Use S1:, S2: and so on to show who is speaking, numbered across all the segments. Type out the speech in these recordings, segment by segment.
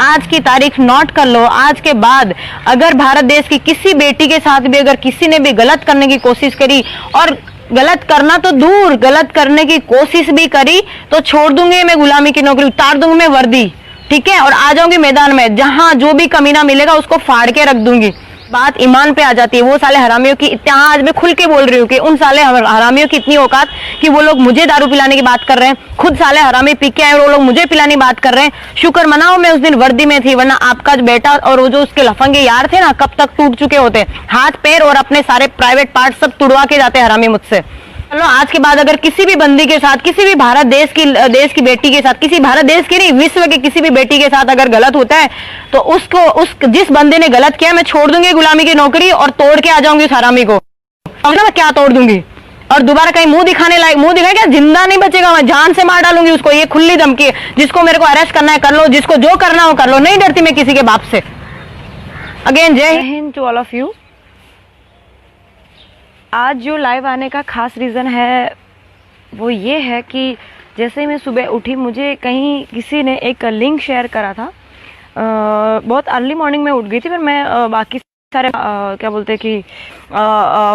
S1: आज की तारीख नोट कर लो। आज के बाद अगर भारत देश की किसी बेटी के साथ भी अगर किसी ने भी गलत करने की कोशिश करी, और गलत करना तो दूर, गलत करने की कोशिश भी करी, तो छोड़ दूंगी मैं गुलामी की नौकरी, उतार दूंगी मैं वर्दी, ठीक है, और आ जाऊंगी मैदान में। जहां जो भी कमीना मिलेगा उसको फाड़ के रख दूंगी। बात ईमान पे आ जाती है। वो साले हरामियों की इतना, आज मैं खुल के बोल रही हूँ कि उन साले हरामियों की इतनी औकात कि वो लोग मुझे दारू पिलाने की बात कर रहे हैं, खुद साले हरामी पी के आए और वो लोग मुझे पिलाने की बात कर रहे हैं। शुक्र मनाओ मैं उस दिन वर्दी में थी, वरना आपका जो बेटा और वो जो उसके लफंगे यार थे ना, कब तक टूट चुके होते, हाथ पैर और अपने सारे प्राइवेट पार्ट सब तुड़वा के जाते हरामी मुझसे। चलो आज के बाद अगर किसी भी बंदी के साथ, किसी भी भारत देश की बेटी के साथ, किसी भारत देश की नहीं, विश्व के किसी भी बेटी के साथ अगर गलत होता है, तो उस जिस बंदे ने गलत किया, मैं छोड़ दूंगी गुलामी की नौकरी और तोड़ के आ जाऊंगी उस हरामी को। समझना मैं क्या तोड़ दूंगी, और दोबारा कहीं मुंह दिखाए क्या, जिंदा नहीं बचेगा, मैं जान से मार डालूंगी उसको। ये खुली धमकी है। जिसको मेरे को अरेस्ट करना है कर लो, जिसको जो करना हो कर लो, नहीं डरती मैं किसी के बाप से। अगेन जय हिंद टू ऑल ऑफ यू। आज जो लाइव आने का खास रीज़न है वो ये है कि जैसे ही मैं सुबह उठी, मुझे कहीं किसी ने एक लिंक शेयर करा था। बहुत अर्ली मॉर्निंग में उठ गई थी, पर मैं बाकी सारे क्या बोलते हैं कि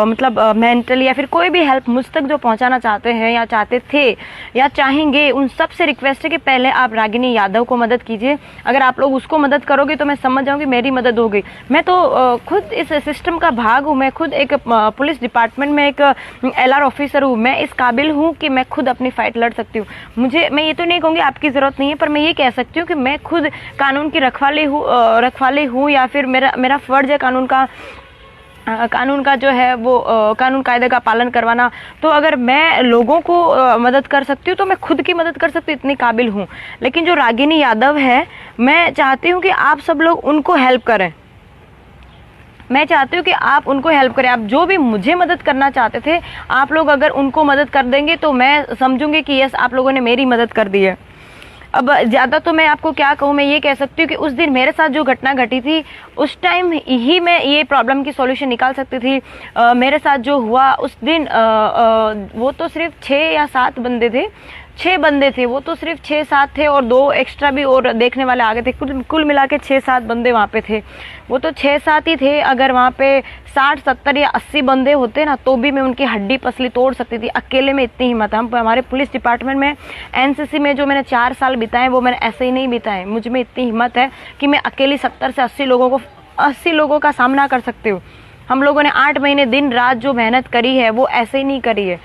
S1: मतलब मेंटली या फिर कोई भी हेल्प मुझ तक जो पहुंचाना चाहते हैं या चाहते थे या चाहेंगे, उन सब से रिक्वेस्ट है कि पहले आप रागिनी यादव को मदद कीजिए। अगर आप लोग उसको मदद करोगे तो मैं समझ जाऊंगी मेरी मदद हो गई। मैं तो खुद इस सिस्टम का भाग हूँ। मैं खुद एक पुलिस डिपार्टमेंट में एक LR ऑफिसर हूँ। मैं इस काबिल हूँ कि मैं खुद अपनी फाइट लड़ सकती हूँ। मैं ये तो नहीं कहूँगी आपकी ज़रूरत नहीं है, पर मैं ये कह सकती हूँ कि मैं खुद कानून की रखवाली हूँ या फिर मेरा फ़र्ज़ है कानून का जो है वो कानून कायदे का पालन करवाना। तो अगर मैं लोगों को मदद कर सकती हूँ तो मैं खुद की मदद कर सकती हूँ, इतनी काबिल हूँ। लेकिन जो रागिनी यादव है, मैं चाहती हूँ कि आप सब लोग उनको हेल्प करें। मैं चाहती हूँ कि आप उनको हेल्प करें। आप जो भी मुझे मदद करना चाहते थे, आप लोग अगर उनको मदद कर देंगे तो मैं समझूंगी कि यस, आप लोगों ने मेरी मदद कर दी है। अब ज़्यादा तो मैं आपको क्या कहूँ, मैं ये कह सकती हूँ कि उस दिन मेरे साथ जो घटना घटी थी, उस टाइम ही मैं ये प्रॉब्लम की सॉल्यूशन निकाल सकती थी। मेरे साथ जो हुआ उस दिन, वो तो सिर्फ 6 या 7 बंदे थे, 6 बंदे थे। वो तो सिर्फ 6-7 थे और 2 एक्स्ट्रा भी और देखने वाले आ गए थे। कुल मिला के 6-7 बंदे वहाँ पे थे। वो तो 6-7 ही थे। अगर वहाँ पे 60-70 या 80 बंदे होते ना, तो भी मैं उनकी हड्डी पसली तोड़ सकती थी। अकेले में इतनी हिम्मत है। हमारे पुलिस डिपार्टमेंट में NCC में जो मैंने 4 साल बिताए, वो मैंने ऐसे ही नहीं बिताए। मुझ में इतनी हिम्मत है कि मैं अकेली 70 से 80 लोगों का सामना कर सकती हूँ। हम लोगों ने 8 महीने दिन रात जो मेहनत करी है, वो ऐसे ही नहीं करी है।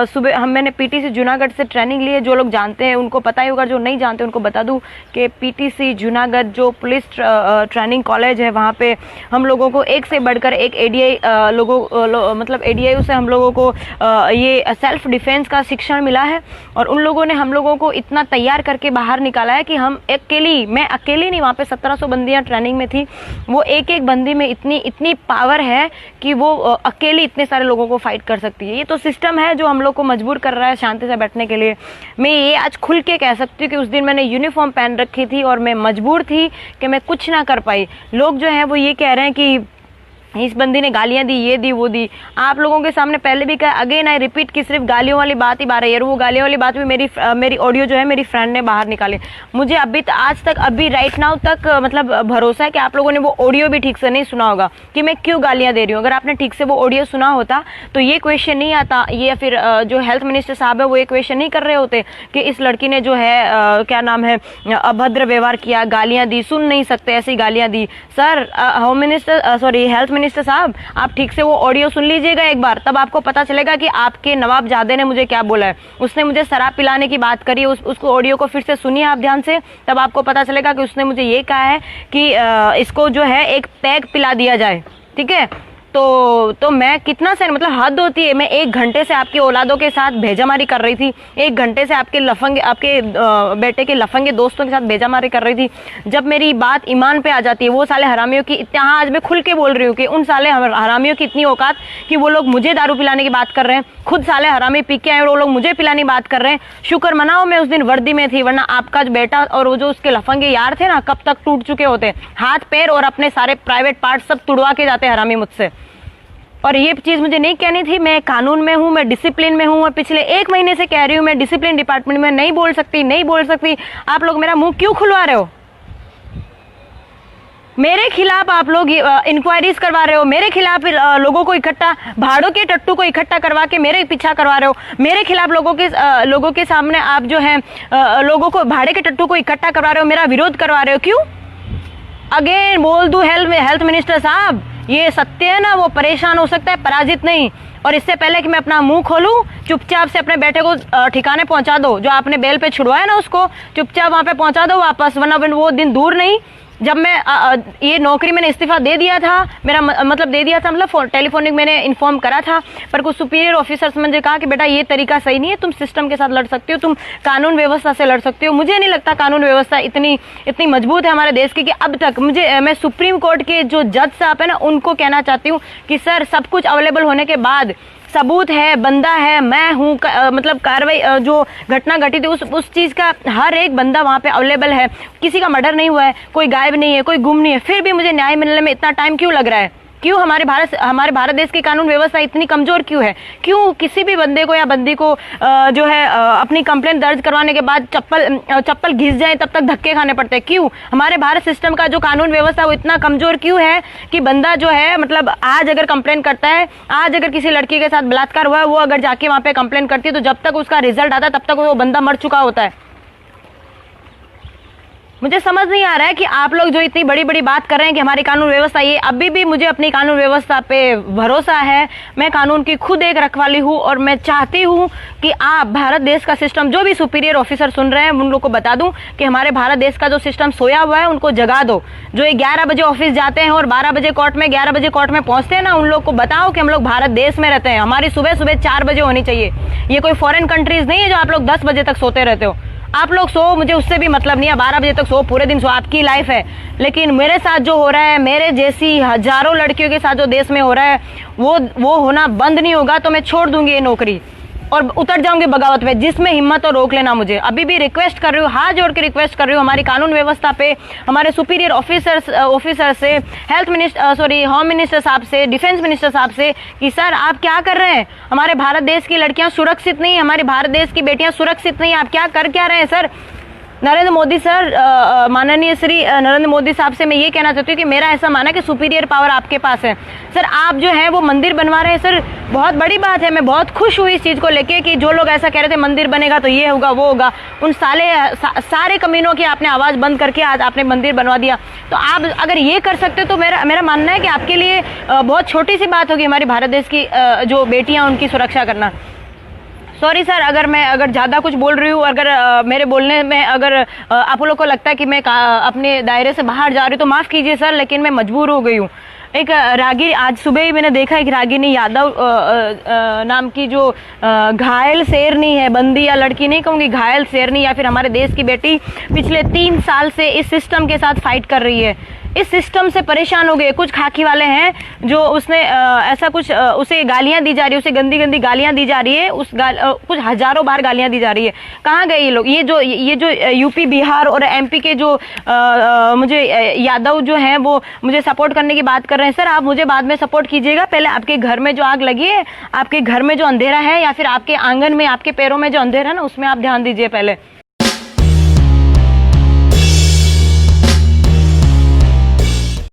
S1: सुबह मैंने PTC जूनागढ़ से ट्रेनिंग ली है। जो लोग जानते हैं उनको पता ही होगा, जो नहीं जानते उनको बता दूं कि PTC जूनागढ़ जो पुलिस ट्रेनिंग कॉलेज है, वहाँ पे हम लोगों को एक से बढ़कर एक ADI मतलब ADI से हम लोगों को ये सेल्फ डिफेंस का शिक्षण मिला है। और उन लोगों ने हम लोगों को इतना तैयार करके बाहर निकाला है कि मैं अकेली नहीं, वहाँ पे 1700 बंदियाँ ट्रेनिंग में थी। वो एक बंदी में इतनी पावर है कि वो अकेली इतने सारे लोगों को फाइट कर सकती है। ये तो सिस्टम है जो हम लोग को मजबूर कर रहा है शांति से बैठने के लिए। मैं ये आज खुल के कह सकती हूँ कि उस दिन मैंने यूनिफॉर्म पहन रखी थी और मैं मजबूर थी कि मैं कुछ ना कर पाई। लोग जो हैं वो ये कह रहे हैं कि इस बंदी ने गालियां दी, ये दी, वो दी। आप लोगों के सामने पहले भी कहा, अगेन आई रिपीट, कि सिर्फ गालियों वाली बात ही बार है। यार वो गालियों वाली बात भी मेरी ऑडियो जो है मेरी फ्रेंड ने बाहर निकाली। मुझे अभी राइट नाउ तक मतलब भरोसा है कि आप लोगों ने वो ऑडियो भी ठीक से नहीं सुना होगा कि मैं क्यों गालियां दे रही हूँ। अगर आपने ठीक से वो ऑडियो सुना होता तो ये क्वेश्चन नहीं आता, ये फिर जो हेल्थ मिनिस्टर साहब है वो ये क्वेश्चन नहीं कर रहे होते कि इस लड़की ने जो है क्या नाम है, अभद्र व्यवहार किया, गालियां दी, सुन नहीं सकते ऐसी गालियां दी। सर हेल्थ मिनिस्टर साहब, आप ठीक से वो ऑडियो सुन लीजिएगा एक बार, तब आपको पता चलेगा कि आपके नवाबजादे ने मुझे क्या बोला है। उसने मुझे शराब पिलाने की बात करी, उसको ऑडियो को फिर से सुनिए आप ध्यान से, तब आपको पता चलेगा कि उसने मुझे ये कहा है कि इसको जो है एक पैग पिला दिया जाए, ठीक है। तो मैं कितना से मतलब हद होती है। मैं 1 घंटे से आपकी औलादों के साथ भेजामारी कर रही थी, 1 घंटे से आपके बेटे के लफंगे दोस्तों के साथ भेजामारी कर रही थी। जब मेरी बात ईमान पे आ जाती है, वो साले हरामियों की इतना, आज मैं खुल के बोल रही हूँ कि उन साले हरामियों की इतनी औकात कि वो लोग मुझे दारू पिलाने की बात कर रहे हैं, खुद साले हरामी पी के आए और वो लोग मुझे पिलाने की बात कर रहे हैं। शुक्र मनाओ मैं उस दिन वर्दी में थी, वरना आपका जो बेटा और वो जो उसके लफंगे यार थे ना, कब तक टूट चुके होते, हाथ पैर और अपने सारे प्राइवेट पार्ट सब तुड़वा के जाते हरामी मुझसे। और ये चीज़ मुझे नहीं कहनी थी। मैं कानून में हूँ, मैं डिसिप्लिन में हूँ, और पिछले 1 महीने से कह रही हूँ मैं डिसिप्लिन डिपार्टमेंट में नहीं बोल सकती। आप लोग मेरा मुंह क्यों खुलवा रहे हो? मेरे खिलाफ आप लोग इंक्वायरीज करवा रहे हो, मेरे खिलाफ लोगों को इकट्ठा, भाड़ों के टट्टू को इकट्ठा करवा के मेरे पीछा करवा रहे हो, मेरे खिलाफ लोगों के सामने आप जो है लोगों को भाड़े के टट्टू को इकट्ठा करवा रहे हो, मेरा विरोध करवा रहे हो। क्यों? अगेन बोल दूं हेल्थ मिनिस्टर साहब, ये सत्य है ना, वो परेशान हो सकता है, पराजित नहीं। और इससे पहले कि मैं अपना मुंह खोलूं, चुपचाप से अपने बेटे को ठिकाने पहुंचा दो। जो आपने बेल पे छुड़वाया ना, उसको चुपचाप वहां पे पहुंचा दो वापस, वरना वो दिन दूर नहीं जब मैं ये नौकरी मैंने इस्तीफा दे दिया था, मेरा मतलब दे दिया था, मतलब टेलीफोनिक मैंने इन्फॉर्म करा था, पर कुछ सुपीरियर ऑफिसर्स मुझे कहा कि बेटा ये तरीका सही नहीं है, तुम सिस्टम के साथ लड़ सकते हो, तुम कानून व्यवस्था से लड़ सकते हो। मुझे नहीं लगता कानून व्यवस्था इतनी मजबूत है हमारे देश की कि अब तक मैं सुप्रीम कोर्ट के जो जज साहब है ना, उनको कहना चाहती हूँ कि सर सब कुछ अवेलेबल होने के बाद, सबूत है, बंदा है, मैं हूँ, मतलब कार्रवाई जो घटना घटित है उस चीज़ का हर एक बंदा वहाँ पे अवेलेबल है, किसी का मर्डर नहीं हुआ है, कोई गायब नहीं है, कोई गुम नहीं है, फिर भी मुझे न्याय मिलने में इतना टाइम क्यों लग रहा है? क्यों हमारे भारत देश की कानून व्यवस्था इतनी कमजोर क्यों है? क्यों किसी भी बंदे को या बंदी को जो है अपनी कंप्लेंट दर्ज करवाने के बाद चप्पल घिस जाए तब तक धक्के खाने पड़ते हैं? क्यों हमारे भारत सिस्टम का जो कानून व्यवस्था वो इतना कमजोर क्यों है कि बंदा जो है मतलब आज अगर कंप्लेन करता है, आज अगर किसी लड़की के साथ बलात्कार हुआ है, वो अगर जाके वहां पे कंप्लेन करती है तो जब तक उसका रिजल्ट आता है तब तक वो बंदा मर चुका होता है। मुझे समझ नहीं आ रहा है कि आप लोग जो इतनी बड़ी बड़ी बात कर रहे हैं कि हमारी कानून व्यवस्था, ये अभी भी मुझे अपनी कानून व्यवस्था पे भरोसा है। मैं कानून की खुद एक रखवाली हूँ और मैं चाहती हूँ कि आप भारत देश का सिस्टम, जो भी सुपीरियर ऑफिसर सुन रहे हैं उन लोग को बता दूं कि हमारे भारत देश का जो सिस्टम सोया हुआ है उनको जगा दो। जो 11 बजे ऑफिस जाते हैं और 12 बजे कोर्ट में, 11 बजे कोर्ट में पहुंचते हैं ना, उन लोग को बताओ कि हम लोग भारत देश में रहते हैं, हमारी सुबह सुबह 4 बजे होनी चाहिए। ये कोई फॉरेन कंट्रीज नहीं है जो आप लोग 10 बजे तक सोते रहते हो। आप लोग सो, मुझे उससे भी मतलब नहीं है, 12 बजे तक सो, पूरे दिन सो, आपकी लाइफ है। लेकिन मेरे साथ जो हो रहा है, मेरे जैसी हजारों लड़कियों के साथ जो देश में हो रहा है, वो होना बंद नहीं होगा तो मैं छोड़ दूंगी ये नौकरी और उतर जाऊंगी बगावत पे। जिसमें हिम्मत हो रोक लेना मुझे। अभी भी रिक्वेस्ट कर रही हूँ, हाथ जोड़ के रिक्वेस्ट कर रही हूँ हमारी कानून व्यवस्था पे, हमारे सुपीरियर ऑफिसर से, होम मिनिस्टर साहब से, डिफेंस मिनिस्टर साहब से कि सर आप क्या कर रहे हैं? हमारे भारत देश की लड़कियां सुरक्षित नहीं, हमारे भारत देश की बेटियां सुरक्षित नहीं, आप क्या रहे हैं सर? नरेंद्र मोदी सर, माननीय श्री नरेंद्र मोदी साहब से मैं ये कहना चाहती हूँ कि मेरा ऐसा माना कि सुपीरियर पावर आपके पास है सर। आप जो है वो मंदिर बनवा रहे हैं सर, बहुत बड़ी बात है। मैं बहुत खुश हुई इस चीज़ को लेके कि जो लोग ऐसा कह रहे थे मंदिर बनेगा तो ये होगा वो होगा, उन सारे कमीनों की आपने आवाज़ बंद करके आज आपने मंदिर बनवा दिया। तो आप अगर ये कर सकते हो तो मेरा मानना है कि आपके लिए बहुत छोटी सी बात होगी हमारी भारत देश की जो बेटियाँ उनकी सुरक्षा करना। सॉरी सर अगर ज़्यादा कुछ बोल रही हूँ, अगर मेरे बोलने में अगर आप लोगों को लगता है कि मैं अपने दायरे से बाहर जा रही हूँ तो माफ़ कीजिए सर, लेकिन मैं मजबूर हो गई हूँ। एक रागिनी, आज सुबह ही मैंने देखा एक रागिनी यादव नाम की जो घायल शेरनी है, बंदी या लड़की नहीं कहूँगी, घायल शेरनी या फिर हमारे देश की बेटी, पिछले 3 साल से इस सिस्टम के साथ फाइट कर रही है। इस सिस्टम से परेशान हो गए कुछ खाकी वाले हैं जो उसने ऐसा कुछ उसे गालियां दी जा रही है, उसे गंदी गंदी गालियां दी जा रही है, कुछ हजारों बार गालियां दी जा रही है। कहाँ गए ये लोग? ये जो यूपी, बिहार और एमपी के जो मुझे यादव जो हैं वो मुझे सपोर्ट करने की बात कर रहे हैं। सर आप मुझे बाद में सपोर्ट कीजिएगा, पहले आपके घर में जो आग लगी है, आपके घर में जो अंधेरा है या फिर आपके आंगन में, आपके पैरों में जो अंधेरा है ना, उसमें आप ध्यान दीजिए पहले।